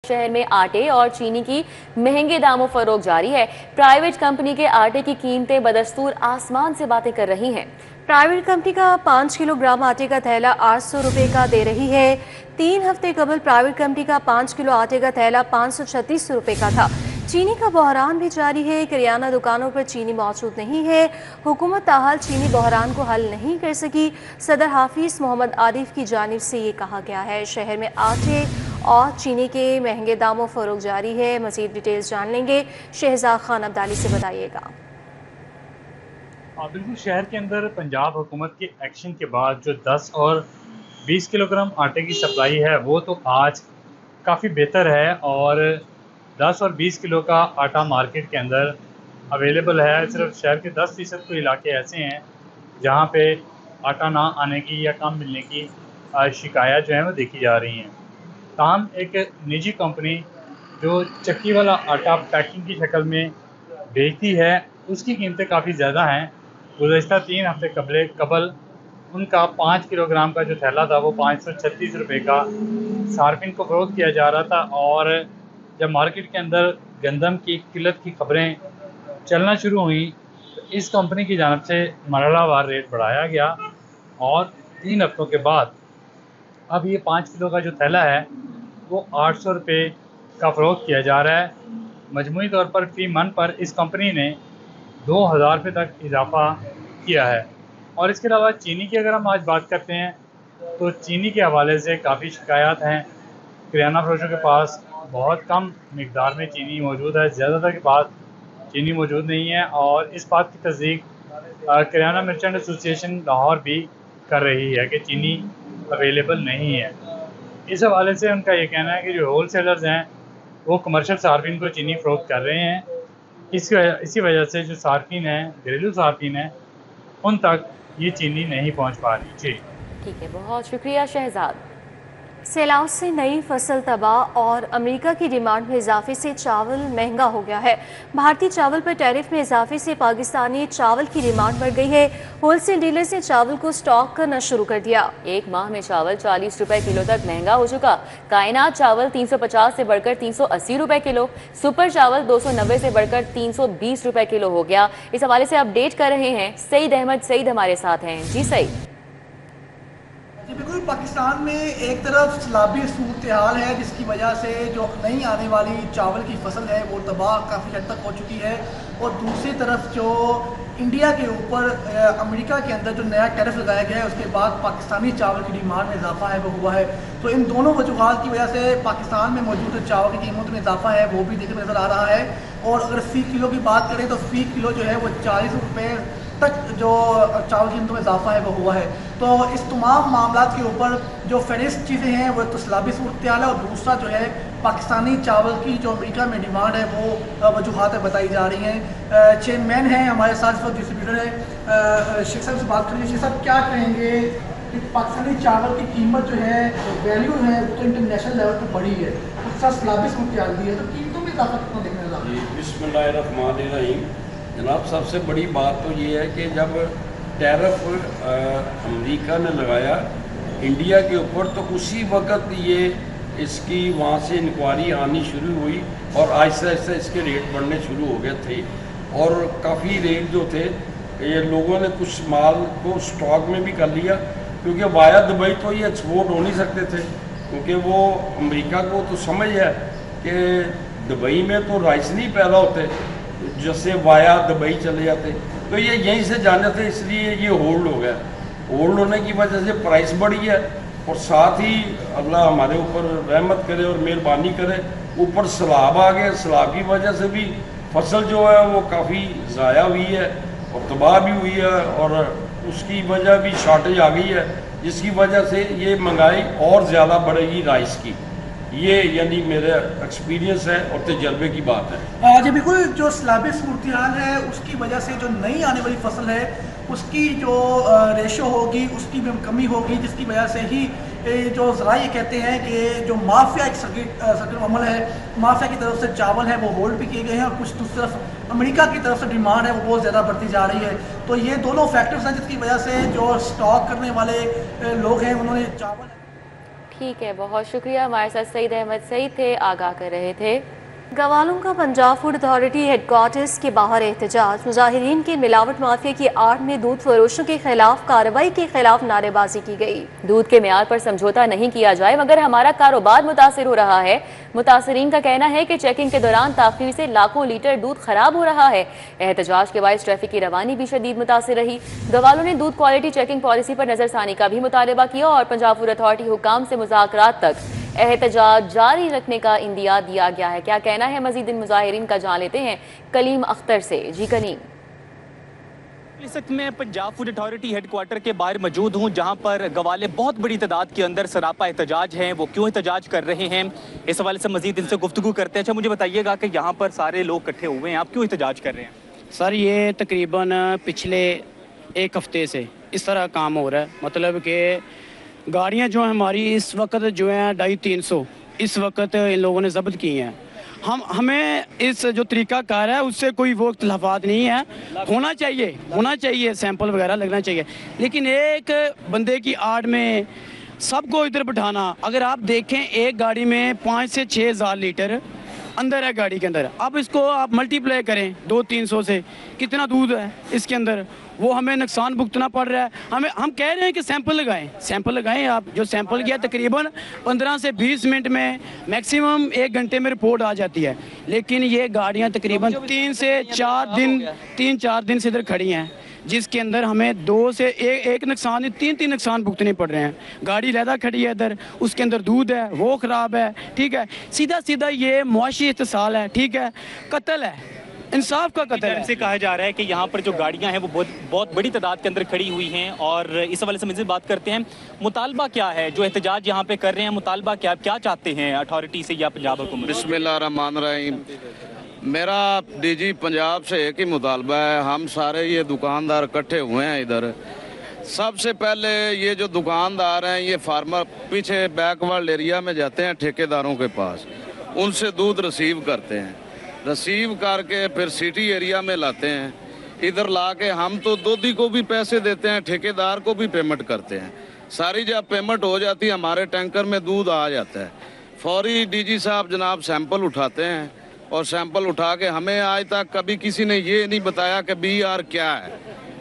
शहर में आटे और चीनी की महंगे दामों फरोख्त जारी है। प्राइवेट कंपनी के आटे की कीमतें बदस्तूर आसमान से बातें कर रही हैं। प्राइवेट कंपनी का 5 किलोग्राम आटे का थैला 800 रुपये का दे रही है। 3 हफ्ते कबल प्राइवेट कंपनी का 5 किलो आटे का थैला 536 रुपये का था। चीनी का बहरान भी जारी है। किराना दुकानों पर चीनी मौजूद नहीं है। हुकूमत ताहाल चीनी बहरान को हल नहीं कर सकी। सदर हाफिज मोहम्मद आरिफ की जानिब से ये कहा गया है। शहर में आटे और चीनी के महंगे दामों फरोख्त जारी है। मजीद डिटेल्स जान लेंगे। शहजाद खान अब्दाली से बताइएगा। बिल्कुल, शहर के अंदर पंजाब हुकूमत के एक्शन के बाद जो 10 और 20 किलोग्राम आटे की सप्लाई है वो तो आज काफ़ी बेहतर है और 10 और 20 किलो का आटा मार्केट के अंदर अवेलेबल है। सिर्फ शहर के 10% तो इलाके ऐसे हैं जहाँ पे आटा ना आने की या कम मिलने की शिकायत जो है वो देखी जा रही हैं। ताहम एक निजी कंपनी जो चक्की वाला आटा पैकिंग की शक्ल में बेचती है उसकी कीमतें काफ़ी ज़्यादा हैं। गुज़श्ता 3 हफ्ते कबल उनका 5 किलोग्राम का जो थैला था वो 536 रुपये का सार्फिन को फ़रोख्त किया जा रहा था। और जब मार्केट के अंदर गंदम की किल्लत की खबरें चलना शुरू हुई तो इस कंपनी की जानब से मरहलावार रेट बढ़ाया गया और 3 हफ्तों के बाद अब ये 5 किलो का जो थैला है वो 800 रुपये का फ़रोख्त किया जा रहा है। मजमूई तौर पर फ़ी मन पर इस कंपनी ने 2000 रुपये तक इजाफ़ा किया है। और इसके अलावा चीनी की अगर हम आज बात करते हैं तो चीनी के हवाले से काफ़ी शिकायत हैं। किराना फरोशों के पास बहुत कम मिकदार में चीनी मौजूद है, ज़्यादातर के पास चीनी मौजूद नहीं है और इस बात की तस्दीक किराना मर्चेंट एसोसिएशन लाहौर भी कर रही है कि चीनी अवेलेबल नहीं है। इस हवाले से उनका ये कहना है कि जो होल सेलर्स हैं वो कमर्शियल सार्फिन को चीनी फ़रोख्त कर रहे हैं। इसी वजह से जो सार्फिन हैं, घरेलू सार्फिन हैं, उन तक ये चीनी नहीं पहुंच पा रही। जी ठीक है, बहुत शुक्रिया शहजाद। सैलाब से नई फसल तबाह और अमेरिका की डिमांड में इजाफे से चावल महंगा हो गया है। भारतीय चावल पर टैरिफ में इजाफे से पाकिस्तानी चावल की डिमांड बढ़ गई है। होलसेल डीलर्स ने चावल को स्टॉक करना शुरू कर दिया। एक माह में चावल 40 रुपए किलो तक महंगा हो चुका। कायनात चावल 350 से बढ़कर 380 रुपए किलो, सुपर चावल 290 से बढ़कर 320 रुपए किलो हो गया। इस हवाले से अपडेट कर रहे हैं सईद अहमद। सईद हमारे साथ हैं। जी सईद। बिल्कुल, पाकिस्तान में एक तरफ सैलाबी सूरत हाल है जिसकी वजह से जो नई आने वाली चावल की फसल है वो तबाह काफ़ी हद तक हो चुकी है और दूसरी तरफ जो इंडिया के ऊपर अमेरिका के अंदर जो नया टैरिफ लगाया गया है उसके बाद पाकिस्तानी चावल की डिमांड में इजाफा है वो हुआ है। तो इन दोनों वजूहात की वजह से पाकिस्तान में मौजूद चावल की कीमत में इजाफा है वो भी देखने नज़र आ रहा है। और अगर फ़ी किलो की बात करें तो फ़ी किलो जो है वो 40 रुपये तक जो चावल कीमतों में इजाफा है वो हुआ है। तो इस तमाम मामला के ऊपर जो फहरिस्त चीज़ें हैं वो तो सैलाबी सूरत हाल है और दूसरा जो है पाकिस्तानी चावल की जो अमेरिका में डिमांड है वो वजूहात बताई जा रही हैं। चेयरमैन हैं हमारे साथ, इस वक्त डिस्ट्रीब्यूटर है, शेख साहब से बात करेंगे। शेख साहब, क्या कहेंगे कि पाकिस्तानी चावल की कीमत जो है वैल्यू है वो तो इंटरनेशनल लेवल पर बढ़ी है, उसके साथ सैलाबी सूरत हाल भी है, तो कीमतों में इजाफा कितना देखने लगा? बिस्मिल्लाहिर्रहमानिर्रहीम। जनाब, सबसे बड़ी बात तो ये है कि जब टैरिफ अमेरिका ने लगाया इंडिया के ऊपर तो उसी वक्त ये इसकी वहाँ से इंक्वायरी आनी शुरू हुई और आहिस्ता आहिस्ता इसके रेट बढ़ने शुरू हो गए थे। और काफ़ी रेट जो थे ये लोगों ने कुछ माल को स्टॉक में भी कर लिया क्योंकि वाया दुबई तो ये एक्सपोर्ट हो नहीं सकते थे क्योंकि वो अमेरिका को तो समझ है कि दुबई में तो राइस नहीं पैदा होते, जैसे वाया दुबई चले जाते तो ये यहीं से जाने थे, इसलिए ये होल्ड हो गया। होल्ड होने की वजह से प्राइस बढ़ी है और साथ ही अल्लाह हमारे ऊपर रहमत करे और मेहरबानी करे, ऊपर सैलाब आ गया। सैलाब की वजह से भी फसल जो है वो काफ़ी ज़ाया हुई है और तबाह भी हुई है और उसकी वजह भी शॉर्टेज आ गई है जिसकी वजह से ये महंगाई और ज़्यादा बढ़ेगी राइस की। ये यानी मेरा एक्सपीरियंस है और तजर्बे की बात है। जी बिल्कुल, जो सैलाबी सूरत हाल है उसकी वजह से जो नई आने वाली फसल है उसकी जो रेशो होगी उसकी भी कमी होगी, जिसकी वजह से ही जो ज़रा ये कहते हैं कि जो माफिया एक सर्किट अमल है, माफिया की तरफ से चावल है वो होल्ड भी किए गए हैं और कुछ दूसरी तरफ अमेरिका की तरफ से डिमांड है वो बहुत ज़्यादा बढ़ती जा रही है। तो ये दोनों फैक्टर्स हैं जिसकी वजह से जो स्टॉक करने वाले लोग हैं उन्होंने चावल ठीक है, बहुत शुक्रिया। हमारे साथ सईद अहमद सईद थे, आगाह कर रहे थे। गवालों का पंजाब फूड अथॉरिटी हेडक्वार्टर्स के बाहर एहतजाज। मुजाहिरीन की मिलावट माफिया की आड़ में दूध फरोशों के खिलाफ कार्रवाई के खिलाफ नारेबाजी की गई। दूध के म्यार पर समझौता नहीं किया जाए मगर हमारा कारोबार मुतासिर हो रहा है। मुतासरीन का कहना है कि चेकिंग के दौरान ताखीर से लाखों लीटर दूध खराब हो रहा है। एहतजाज के बायस ट्रैफिक की रवानी भी शदीद मुतासिर रही। गवालों ने दूध क्वालिटी चेकिंग पॉलिसी पर नजरसानी का भी मुतालबा किया और पंजाब फूड अथॉरिटी हुकाम से मुज़ाकरात तक एहतजाज जारी रखने का इंदिया दिया गया है। क्या कहना है मजीद इन मुजाहिरीन का, जान लेते हैं कलीम अख्तर से। जी कलीम। इस वक्त मैं पंजाब फूड अथॉरिटी हेडक्वार्टर के बाहर मौजूद हूं, जहां पर गवाले बहुत बड़ी तादाद के अंदर सरापा एहतजाज हैं। वो क्यों एहतजाज कर रहे हैं, इस हवाले से मजीद इनसे गुफ्तगू करते हैं। अच्छा, मुझे बताइएगा कि यहाँ पर सारे लोग इकट्ठे हुए हैं, आप क्यों एहतजाज कर रहे हैं? सर, ये तकरीबन पिछले एक हफ्ते से इस तरह काम हो रहा है। मतलब कि गाड़ियाँ जो हैं हमारी इस वक्त जो हैं 250-300 इस वक्त इन लोगों ने जब्त की हैं। हमें इस जो तरीक़ाकार है उससे कोई वो इख्तलाफात नहीं है। होना चाहिए सैंपल वगैरह लगना चाहिए, लेकिन एक बंदे की आड़ में सबको इधर बिठाना। अगर आप देखें एक गाड़ी में 5 से 6 हज़ार लीटर अंदर है गाड़ी के अंदर। अब इसको आप मल्टीप्लाई करें 200-300 से, कितना दूध है इसके अंदर, वो हमें नुकसान भुगतना पड़ रहा है। हम कह रहे हैं कि सैंपल लगाएं। आप जो सैंपल किया तकरीबन 15 से 20 मिनट में, मैक्सिमम 1 घंटे में रिपोर्ट आ जाती है, लेकिन ये गाड़ियां तकरीबन 3 से 4 दिन से इधर खड़ी हैं, जिसके अंदर हमें 2 से 1 नुकसान 3 नुकसान भुगतने पड़ रहे हैं। गाड़ी लहदा खड़ी है इधर, उसके अंदर दूध है वो ख़राब है। ठीक है, सीधा ये मुआशी इत्तिसाल है। ठीक है, कत्ल है, इंसाफ का कत्ल है। से कहा जा रहा है कि यहाँ पर जो गाड़ियाँ हैं वो बहुत बड़ी तादाद के अंदर खड़ी हुई हैं, और इस हवाले से मज़ीद बात करते हैं। मुतालबा क्या है जो एहतजाज यहाँ पे कर रहे हैं, मुतालबा क्या चाहते हैं अथॉरिटी से या पंजाब हुकूमत? बिस्मिल्लाहिर्रहमानिर्रहीम। मेरा डीजी पंजाब से एक ही मुतालबा है, हम सारे ये दुकानदार इकट्ठे हुए हैं इधर। सबसे पहले ये जो दुकानदार हैं ये फार्मर पीछे बैकवर्ड एरिया में जाते हैं ठेकेदारों के पास, उनसे दूध रिसीव करते हैं, रिसीव करके फिर सिटी एरिया में लाते हैं। इधर ला के हम तो दूधी को भी पैसे देते हैं, ठेकेदार को भी पेमेंट करते हैं। सारी जब पेमेंट हो जाती है हमारे टैंकर में दूध आ जाता है। फौरी डीजी साहब जनाब सैंपल उठाते हैं, और सैंपल उठा के हमें आज तक कभी किसी ने ये नहीं बताया कि BR क्या है,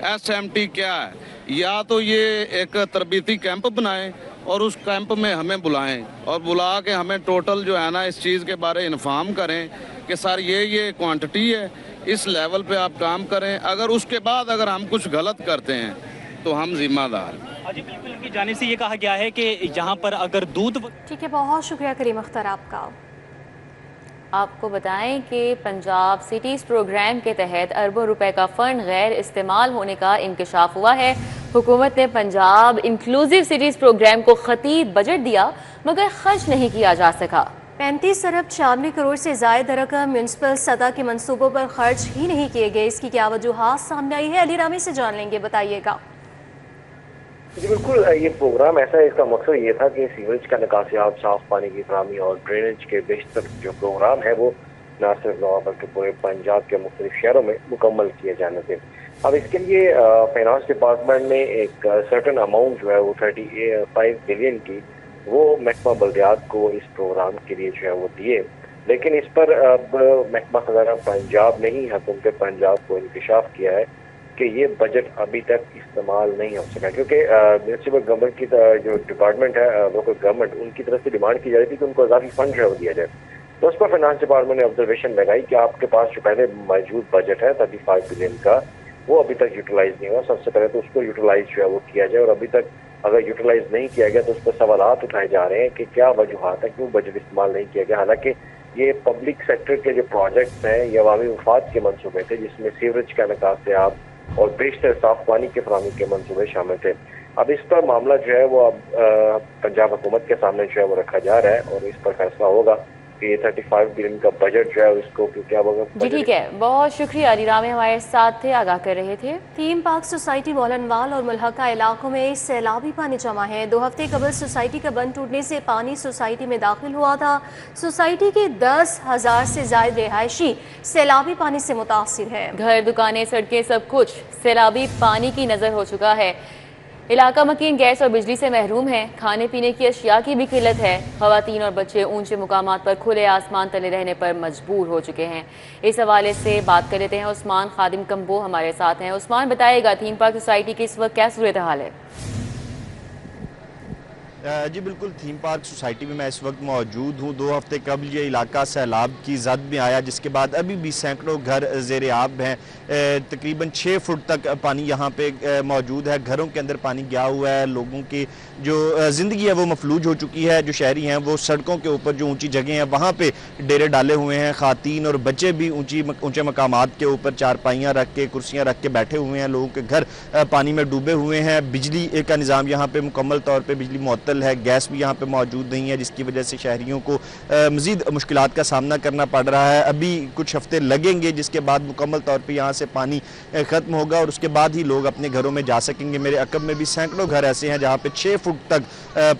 SMT क्या है। या तो ये एक तरबीती कैंप बनाएं और उस कैंप में हमें बुलाएं, और बुला के हमें टोटल जो है ना इस चीज़ के बारे इन्फॉर्म करें कि सर ये क्वांटिटी है, इस लेवल पे आप काम करें। अगर उसके बाद अगर हम कुछ गलत करते हैं तो हम जिम्मेदार। जी बिल्कुल, उनकी जानिब से ये कहा गया है कि यहाँ पर अगर दूध। ठीक है, बहुत शुक्रिया करीम अख्तर आपका। आपको बताएं कि पंजाब सिटीज़ प्रोग्राम के तहत अरबों रुपए का फ़ंड गैर इस्तेमाल होने का इंकशाफ हुआ है। हुकूमत ने पंजाब इंक्लूसिव सिटीज़ प्रोग्राम को खतीब बजट दिया मगर खर्च नहीं किया जा सका। 35 अरब 96 करोड़ से ज़ायद रकम म्यूनसिपल सतह के मंसूबों पर खर्च ही नहीं किए गए। इसकी क्या वजूहात सामने आई है, अली रामी से जान लेंगे, बताइएगा। जी बिल्कुल, ये प्रोग्राम ऐसा है, इसका मकसद ये था कि सीवरेज का निकासियाब, साफ पानी की फराहमी और ड्रेनेज के बेहतर जो प्रोग्राम है वो न सिर्फ लाहौर बल्कि पूरे पंजाब के मुख्तलिफ शहरों में मुकम्मल किए जाने थे। अब इसके लिए फाइनेंस डिपार्टमेंट ने एक सर्टन अमाउंट जो है वो 35 बिलियन की वो महकमा बल्दियात को इस प्रोग्राम के लिए जो है वो दिए, लेकिन इस पर अब महकमा खजाना पंजाब ने ही हुकूमत पंजाब को इंकशाफ किया है कि ये बजट अभी तक इस्तेमाल नहीं हो सका, क्योंकि म्यूनसिपल गवर्नमेंट की जो डिपार्टमेंट है, लोकल गवर्नमेंट, उनकी तरफ से डिमांड की जा रही थी कि उनको इजाफी फंड जो है वो दिया जाए। तो उस पर फाइनेंस डिपार्टमेंट ने ऑब्जर्वेशन लगाई कि आपके पास जो पहले मौजूद बजट है 35 बिलियन का, वो अभी तक यूटिलाइज नहीं हुआ। सबसे पहले तो उसको यूटिलाइज जो है वो किया जाए, और अभी तक अगर यूटिलाइज नहीं किया गया तो उस पर सवालात उठाए जा रहे हैं कि क्या वजूहात है, क्यों बजट इस्तेमाल नहीं किया गया। हालांकि ये पब्लिक सेक्टर के जो प्रोजेक्ट्स हैं, ये अवामी मुफाद के मनसूबे थे, जिसमें सीवरेज का निकासियाब और बेशतर साफ पानी के फराहमी के मंसूबे शामिल थे। अब इस पर मामला जो है वो अब पंजाब हुकूमत के सामने जो है वो रखा जा रहा है, और इस पर फैसला होगा कि ये 35 बिलियन का बजट जो है उसको क्या होगा। जी ठीक है, बहुत शुक्रिया। अली रामी हमारे साथ थे, आगाह कर रहे थे। थीम पार्क सोसाइटी मोहनवाल और मुल्हका इलाकों में सैलाबी पानी जमा है। 2 हफ्ते कबल सोसाइटी का बंद टूटने से पानी सोसाइटी में दाखिल हुआ था। सोसाइटी के 10,000 से ज्यादा रिहायशी सैलाबी पानी से मुतासिर है। घर, दुकानें, सड़कें, सब कुछ सैलाबी पानी की नजर हो चुका है। इलाका मकीन गैस और बिजली से महरूम है। खाने पीने की अशिया की भी किल्लत है। खवातीन और बच्चे ऊंचे मुकामात पर खुले आसमान तले रहने पर मजबूर हो चुके हैं। इस हवाले से बात कर लेते हैं उस्मान खादिम कम्बो हमारे साथ हैं। उस्मान, बताइएगा थीम पार्क सोसाइटी की इस वक्त क्या सूरत हाल है? जी बिल्कुल, थीम पार्क सोसाइटी में मैं इस वक्त मौजूद हूँ। 2 हफ्ते कबल ये इलाका सैलाब की जद में आया, जिसके बाद अभी भी सैकड़ों घर ज़ेर आब हैं। तकरीबन 6 फुट तक पानी यहाँ पे मौजूद है। घरों के अंदर पानी गया हुआ है। लोगों की जो ज़िंदगी है वो मफलूज हो चुकी है। जो शहरी हैं वो सड़कों के ऊपर जो ऊंची जगह हैं वहाँ पे डेरे डाले हुए हैं। खातीन और बच्चे भी ऊंचे मकामात के ऊपर चारपाइयाँ रख के, कुर्सियाँ रख के बैठे हुए हैं। लोगों के घर पानी में डूबे हुए हैं। बिजली का निज़ाम यहाँ पे मुकम्मल तौर पर बिजली मुअत्तल है। गैस भी यहाँ पे मौजूद नहीं है, जिसकी वजह से शहरियों को मज़ीद मुश्किलात का सामना करना पड़ रहा है। अभी कुछ हफ्ते लगेंगे, जिसके बाद मुकम्मल तौर पे यहाँ से पानी ख़त्म होगा और उसके बाद ही लोग अपने घरों में जा सकेंगे। मेरे अकब में भी सैकड़ों घर ऐसे हैं जहाँ पे 6 फुट तक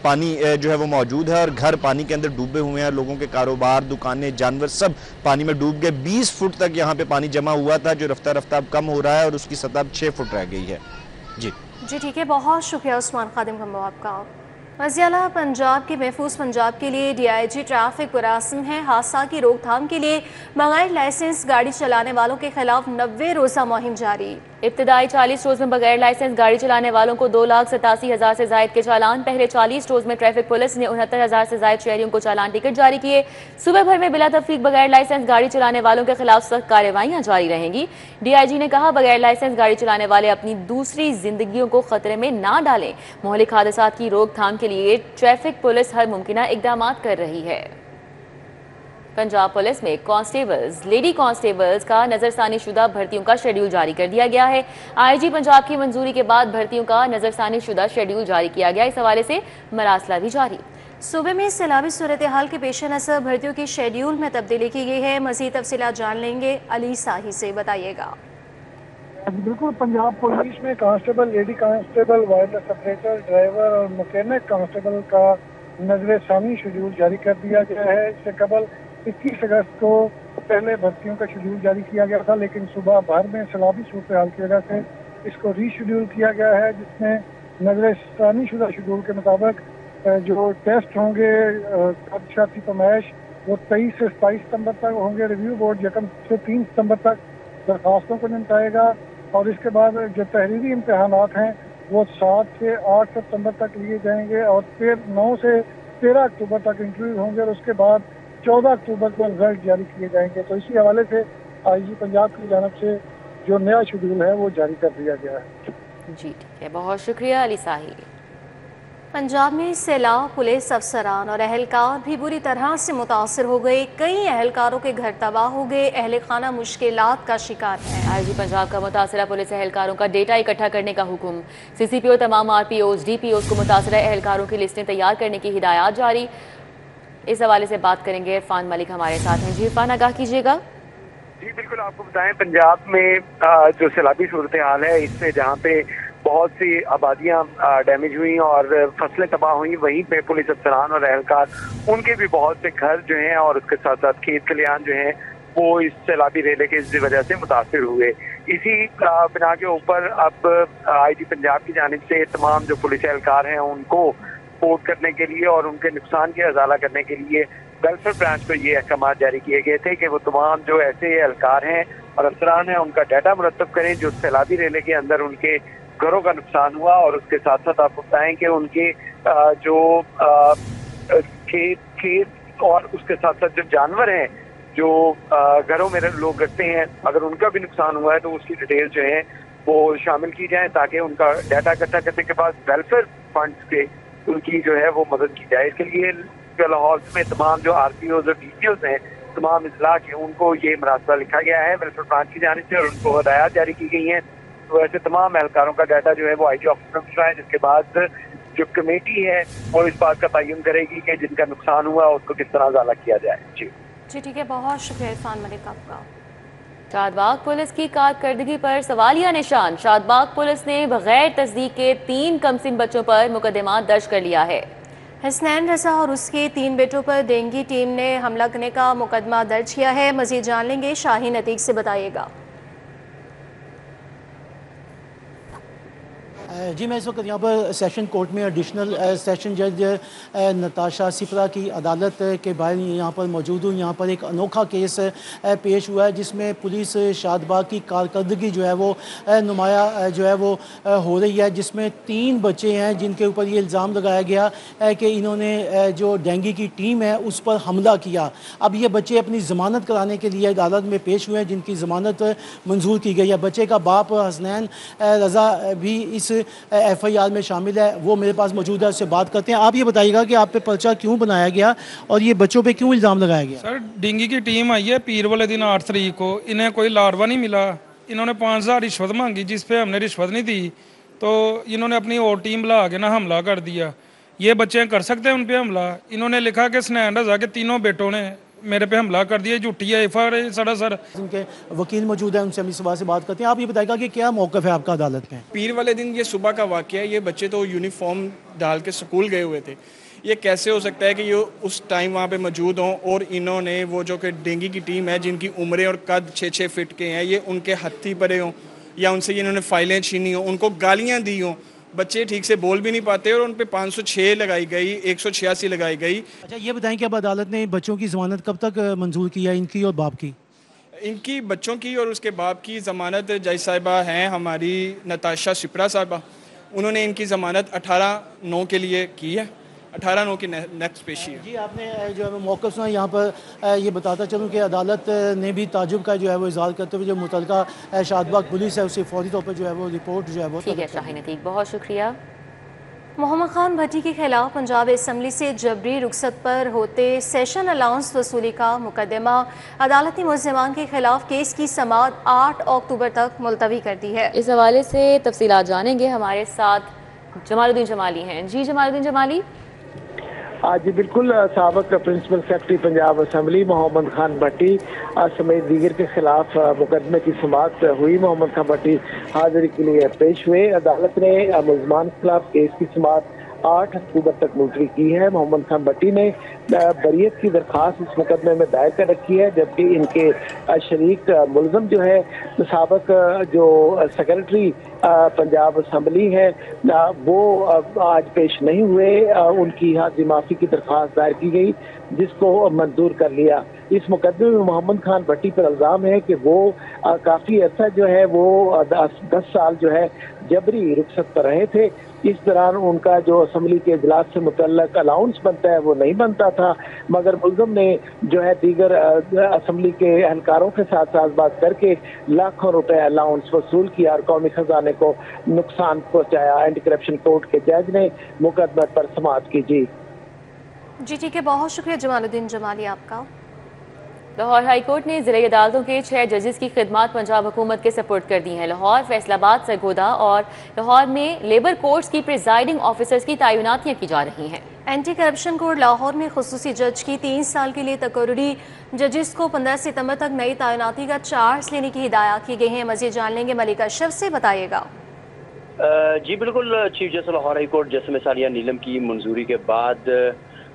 पानी जो है वो मौजूद है और घर पानी के अंदर डूबे हुए हैं। लोगों के कारोबार, दुकानें, जानवर सब पानी में डूब गए। 20 फुट तक यहाँ पे पानी जमा हुआ था, जो रफ्ता रफ्ता अब कम हो रहा है और उसकी सतह अब 6 फुट रह गई है। जी ठीक है, बहुत शुक्रिया उस्मान खादिम कम्बो आपका। वज़ीर-ए-आला पंजाब के महफूज पंजाब के लिए DIG ट्रैफिक पुरअज़्म है। हादसा की रोकथाम के लिए बगैर लाइसेंस गाड़ी चलाने वालों के खिलाफ 90 रोज़ा मुहिम जारी। इब्तदाई 40 रोज में बगैर लाइसेंस गाड़ी चलाने वालों को 2,87,000 से जायद के चालान। पहले 40 रोज में ट्रैफिक पुलिस ने 69,000 से जायद शहरियों को चालान टिकट जारी किए। सुबह भर में बिला तफरीक बगैर लाइसेंस गाड़ी चलाने वालों के खिलाफ सख्त कार्रवाइयां जारी रहेंगी। DIG ने कहा, बगैर लाइसेंस गाड़ी चलाने वाले अपनी दूसरी जिंदगियों को खतरे में ना डालें। मोहलिक हादसात की रोकथाम के लिए ट्रैफिक पुलिस हर मुमकिना इकदाम कर रही है। पंजाब पुलिस में कांस्टेबल्स, लेडी कांस्टेबल्स का नजरसानी शुदा भर्तियों का शेड्यूल जारी कर दिया गया है। IG पंजाब की मंजूरी के बाद भर्तियों का नजरसानी शुदा शेड्यूल जारी किया गया। इस हवाले से मरासला भी जारी। सूबे में सैलाबी सूरत हाल के पेश नज़र भर्तियों के शेड्यूल में तब्दीली की गई है। मज़ीद तफसीलात जान लेंगे अली साही से, बताइएगा। बिल्कुल, पंजाब पुलिस में constable, lady constable, wireless operator, driver और मैकेनिक कांस्टेबल का नजरसानी शेड्यूल जारी कर दिया गया है। इससे कबल 21 अगस्त को पहले भर्तियों का शेड्यूल जारी किया गया था, लेकिन सुबह भर में सैलाबी सूरत हाल की वजह से इसको रीशेड्यूल किया गया है, जिसमें नजरसानी शुदा शेड्यूल के मुताबिक जो टेस्ट होंगे शाती पैमाइश वो 23 से 27 सितंबर तक होंगे। रिव्यू बोर्ड 1 से 3 सितंबर तक दरखास्तों को निपटाएगा और इसके बाद जो तहरीरी इम्तहानात हैं वो 7 से 8 सितंबर तक लिए जाएंगे और फिर 9 से 13 अक्टूबर तक इंटरव्यू होंगे और उसके बाद 14 अक्टूबर को रिजल्ट जारी किए जाएंगे। तो इसी हवाले से IG पंजाब की जानब से जो नया शेड्यूल है वो जारी कर दिया गया है। जी ठीक है, बहुत शुक्रिया अली साही। पंजाब में सैलाब, पुलिस अफसरान और अहलकार भी बुरी तरह से मुतासर हो गए। कई अहलकारों के घर तबाह हो गए। अहल खाना मुश्किलात का शिकार है। IG पंजाब का मुतासरा पुलिस अहलकारों का डेटा इकट्ठा करने का हुक्म। CCPO तमाम RPOs, DPOs को मुतासरा अहलकारों की लिस्टें तैयार करने की हिदायत जारी। इस हवाले से बात करेंगे इरफान मलिक हमारे साथ हैं। जी इरफान, आगाह कीजिएगा। जी बिल्कुल, आपको बताएं पंजाब में जो सैलाबी सूरत हाल है, इससे जहाँ पे बहुत सी आबादियाँ डैमेज हुई और फसलें तबाह हुई, वहीं पे पुलिस अफसरान और अहलकार उनके भी बहुत से घर जो हैं और उसके साथ साथ खेत खलिहान जो हैं वो इस सैलाबी रेले के इस वजह से मुतासर हुए। इसी बिना के ऊपर अब IG पंजाब की जानिब से तमाम जो पुलिस अहलकार हैं उनको सपोर्ट करने के लिए और उनके नुकसान की अजाला करने के लिए वेलफेयर ब्रांच को ये अहकाम जारी किए गए थे कि वो तमाम जो ऐसे एहलकार हैं और अफसरान हैं उनका डाटा मुरतब करें जो सैलाबी रेले के अंदर उनके घरों का नुकसान हुआ और उसके साथ साथ आपको बताएं कि उनके जो खेत और उसके साथ साथ जो जानवर हैं जो घरों में लोग रखते हैं, अगर उनका भी नुकसान हुआ है तो उसकी डिटेल जो है वो शामिल की जाए ताकि उनका डाटा इकट्ठा करने के बाद वेलफेयर फंड्स के उनकी जो है वो मदद की जाए। इसके लिए लाहौर में तमाम जो RPOs और DPOs हैं, तमाम इजला के उनको ये मरासला लिखा गया है वेलफेयर ब्रांच की जानिब से और उनको हिदायत जारी की गई हैं। तो ऐसे तमाम एहलकारों का डाटा जो है वो IG ऑफिस में भिजवाएं, जिसके बाद जो कमेटी है वो इस बात का तयन करेगी कि जिनका नुकसान हुआ उसको किस तरह अजाला किया जाए। जी ठीक है, बहुत शुक्रिया इरफान मलिक आपका। शादबाग पुलिस की कारकर्दगी पर सवालिया निशान। शादबाग पुलिस ने बगैर तस्दीक के 3 कमसिन बच्चों पर मुकदमा दर्ज कर लिया है। हसनैन रजा और उसके 3 बेटों पर डेंगी टीम ने हमला करने का मुकदमा दर्ज किया है। मजीद जान लेंगे शाहीन अतीक से, बताइएगा। जी मैं इस वक्त यहाँ पर सेशन कोर्ट में एडिशनल सेशन जज नताशा सिपरा की अदालत के बाहर यहाँ पर मौजूद हूँ। यहाँ पर एक अनोखा केस पेश हुआ है जिसमें पुलिस शादबाग की कारकर्दगी जो है वो नुमाया जो है वो हो रही है, जिसमें 3 बच्चे हैं जिनके ऊपर ये इल्ज़ाम लगाया गया है कि इन्होंने जो डेंगी की टीम है उस पर हमला किया। अब ये बच्चे अपनी ज़मानत कराने के लिए अदालत में पेश हुए हैं जिनकी ज़मानत मंजूर की गई है। बच्चे का बाप हसनैन रज़ा भी इस FIR में शामिल है, वो मेरे पास मौजूद है, उससे बात करते हैं। आप ये बताइएगा कि आप पे पर्चा क्यों बनाया गया और ये बच्चों पे क्यों इल्ज़ाम लगाया गया? सर डेंगी की टीम आई है पीर वाले दिन 8 तारीख को, इन्हें कोई लार्वा नहीं मिला, इन्होंने 5000 रिश्वत मांगी जिस पे हमने रिश्वत नहीं दी, तो इन्होंने अपनी और टीम बुला के ना हमला कर दिया। ये बच्चे कर सकते हैं उन पर हमला? इन्होंने लिखा कि हसनैन रज़ा के तीनों बेटों ने मेरे पे हमला कर दिया, झूठी है FIR सरासर। उनके वकील मौजूद हैं, उनसे हम इस बात से बात करते हैं। आप ये बताइएगा कि क्या मौक़िफ़ है आपका अदालत में? पीर वाले दिन ये सुबह का वाक़या है, ये बच्चे तो यूनिफॉर्म डाल के स्कूल गए हुए थे। ये कैसे हो सकता है कि ये उस टाइम वहाँ पे मौजूद हों और इन्होंने वो जो कि डेंगी की टीम है जिनकी उम्रें और कद 6-6 फीट के हैं, ये उनके हत्थी पड़े हों या उनसे इन्होंने फाइलें छीनी हों, उनको गालियाँ दी हों। बच्चे ठीक से बोल भी नहीं पाते और उन पे 506 लगाई गई, 186 लगाई गई। अच्छा ये बताएं कि अब अदालत ने बच्चों की ज़मानत कब तक मंजूर की है, इनकी और बाप की? इनकी बच्चों की और उसके बाप की ज़मानत जज साहिबा हैं हमारी नताशा सिपरा साहिबा, उन्होंने इनकी ज़मानत 18/9 के लिए की है। 18/9 की नेक्स्ट पेशी है। जी आपने जो है मौक़िफ़ सुना, यहाँ पर ये बताता चलूँ कि अदालत ने भी ताजुब का जो है वो इज़हार करते हुए जो मुतलका शादबाग पुलिस है उसे फौरी तौर पर जो है वो रिपोर्ट जो है वो ठीक है। शाहीन अतीक बहुत शुक्रिया। मोहम्मद खान भट्टी के खिलाफ पंजाब असम्बली से जबरी रुखसत पर होते सेशन अलाउंस वसूली का मुकदमा अदालती मुल्ज़िमान के खिलाफ केस की समाअत 8 अक्टूबर तक मुलतवी कर दी है। इस हवाले से तफसीलात जानेंगे, हमारे साथ जमालुद्दीन जमाली हैं। जी जमालुद्दीन जमाली। जी बिल्कुल, साबिक principal secretary Punjab assembly Mohammad Khan Bhatti समेत दीगर के खिलाफ मुकदमे की समाअत हुई। मोहम्मद खान भट्टी हाजिरी के लिए पेश हुए। अदालत ने मुल्ज़िमान के खिलाफ केस की समाअत 8 अक्टूबर तक मुलतवी की है। मोहम्मद खान भट्टी ने बरियत की दरख्वास्त इस मुकदमे में दायर कर रखी है, जबकि इनके शरीक मुलज़म जो है साबिक जो सेक्रेटरी पंजाब असम्बली है वो आज पेश नहीं हुए। उनकी हाजिरी माफ़ी की दरख्वास्त दायर की गई जिसको मंजूर कर लिया। इस मुकदमे में मोहम्मद खान भट्टी पर इल्ज़ाम है कि वो काफ़ी अर्सा जो है वो 10 साल जो है जबरी रुखसत पर रहे थे। इस दौरान उनका जो असम्बली के इजलास से मुतल्लक अलाउंस बनता है वो नहीं बनता था, मगर मुल्ज़म ने जो है दीगर असम्बली के एहलकारों के साथ साज़बाज़ करके लाखों रुपए अलाउंस वसूल किया और कौमी खजाने को नुकसान पहुँचाया। एंटी करप्शन कोर्ट के जज ने मुकदमे पर समाअत की। जी ठीक है, बहुत शुक्रिया जमालुद्दीन जमाली आपका। लाहौर हाई कोर्ट ने ज़िला अदालतों के 6 जजेस की खिदमात पंजाब हुकूमत के सपुर्द कर दी हैं। लाहौर, फैसलाबाद, सरगोदा और लाहौर में लेबर कोर्ट्स की प्रिजाइडिंग ऑफिसर्स की तैनातियाँ की जा रही हैं। एंटी करप्शन कोर्ट लाहौर में खुसूसी जज की 3 साल के लिए तकर्री जजेस को 15 सितंबर तक नई तैनाती का चार्ज लेने की हिदायत की गई है। मज़ीद जान लेंगे मलिक अशरफ से, बताइएगा। जी बिल्कुल, chief justice Lahore high court justice Saliya Neelam की मंजूरी के बाद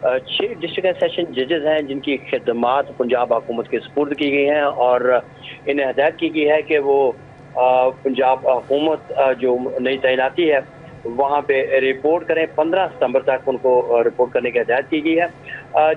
6 डिस्ट्रिक्ट एंड सेशन जजेस हैं जिनकी खिदमात पंजाब हुकूमत के सपुर्द की गई हैं और इन्हें हदायत की गई है कि वो पंजाब हुकूमत जो नई तैनाती है वहाँ पे रिपोर्ट करें। 15 सितंबर तक उनको रिपोर्ट करने की हदायत की गई है।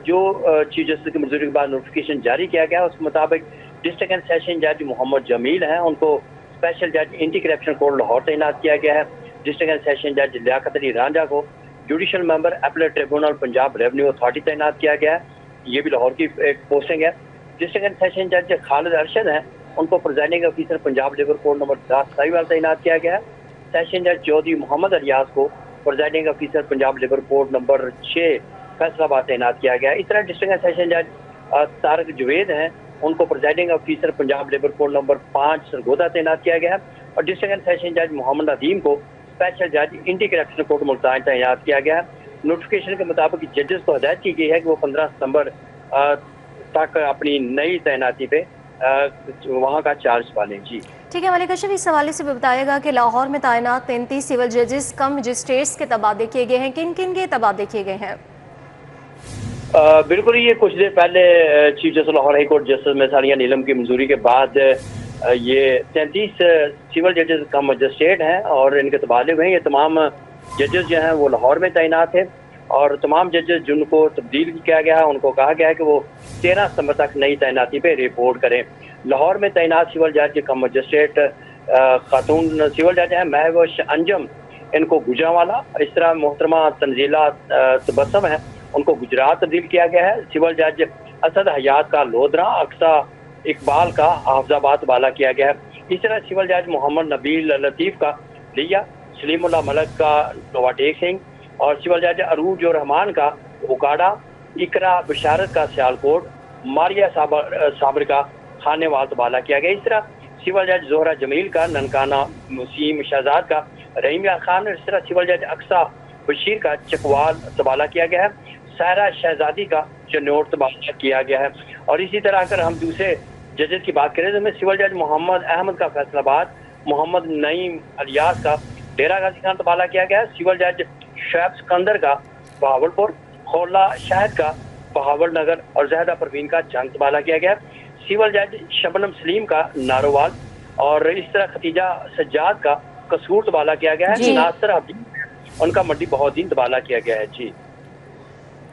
जो चीफ जस्टिस की मंजूरी के बाद नोटिफिकेशन जारी किया गया उसके मुताबिक डिस्ट्रिक्ट एंड सेशन जज मोहम्मद जमील हैं, उनको स्पेशल जज एंटी करप्शन कोर्ट लाहौर तैनात किया गया है। डिस्ट्रिक्ट एंड सेशन जज लियाकत अली रांझा को judicial member appellate tribunal Punjab revenue authority तैनात किया गया है, ये भी लाहौर की एक पोस्टिंग है। डिस्ट्रिक्ट एंड सेशन जज खालिद अरशद हैं, उनको presiding officer Punjab labour court number 10 Sahiwal तैनात किया गया है। सेशन जज चौधरी मोहम्मद अलियास को presiding officer Punjab labour court number 6 Faisalabad तैनात किया गया है। इस तरह डिस्ट्रिक्ट एंड सेशन जज तारक जुवेद हैं, उनको presiding officer Punjab labour court number 5 Sargodha तैनात किया गया है और डिस्ट्रिक्ट एंड सेशन जज मोहम्मद अदीम को स्पेशल जज एंटी करप्शन कोर्ट मुल्तान तैनात किया गया है। नोटिफिकेशन के मुताबिक जजेस को हदायत की गई है कि वो 15 सितंबर तक अपनी नई तैनाती पे वहाँ का चार्ज पालें। जी ठीक है मलिक अशरफ, इस हवाले से बताएगा कि लाहौर में तैनात 33 सिविल जजेस कम मजिस्ट्रेट्स के तबादले किए गए हैं। किन किन के तबादले किए गए हैं? बिल्कुल, ये कुछ देर पहले chief justice Lahore high court justice Saliya Neelam की मंजूरी के बाद ये 33 सिविल जजेस का मजिस्ट्रेट हैं और इनके तबादले हुए हैं। ये तमाम जजेस जो हैं वो लाहौर में तैनात हैं और तमाम जजेस जिनको तब्दील किया गया है उनको कहा गया है कि वो 13 सितंबर तक नई तैनाती पे रिपोर्ट करें। लाहौर में तैनात सिविल जज का मजिस्ट्रेट खातून सिविल जज हैं महवश अंजम, इनको गुजरांवाला, इस तरह मोहतरमा तंजीला तबस्सम है उनको गुजरात तब्दील किया गया है। सिविल जज असद हयात का लोधरा, अक्सा इकबाल का हाफजाबाद तबादला किया गया है। इस तरह सिविल जज मोहम्मद नबील लतीफ़ का लिया, सलीमुल्लाह मलक का नोवाटेक सिंह और सिविल जज अरूज और रहमान का उकाड़ा, इकरा बशारत का सियालकोट, मारिया साबर का खानेवाल तबादला किया गया। इस तरह सिविल जज जोहरा जमील का ननकाना मुसीम शहजाद का रहीमिया खान, इस तरह सिविल जज अक्सा बशीर का चकवाल तबादला किया गया है। सायरा शहजादी का चनोट तबादला किया गया है। और इसी तरह अगर हम दूसरे जजेस की बात करें तो हमें सिविल जज मोहम्मद अहमद का फैसलाबाद, मोहम्मद नईम अलियास का डेरा गाजी खान तबादला किया गया है। सिविल जज शैब सिकंदर का बहावलपुर, खौला शाहिद का बहावलनगर और जहदा परवीन का जंग तबादला किया गया है। सिविल जज शबनम सलीम का नारोवाल और इस तरह खतीजा सज्जाद का कसूर तबादला किया गया है। नासिर हबीब उनका मंडी बहोदीन तबादला किया गया है। जी।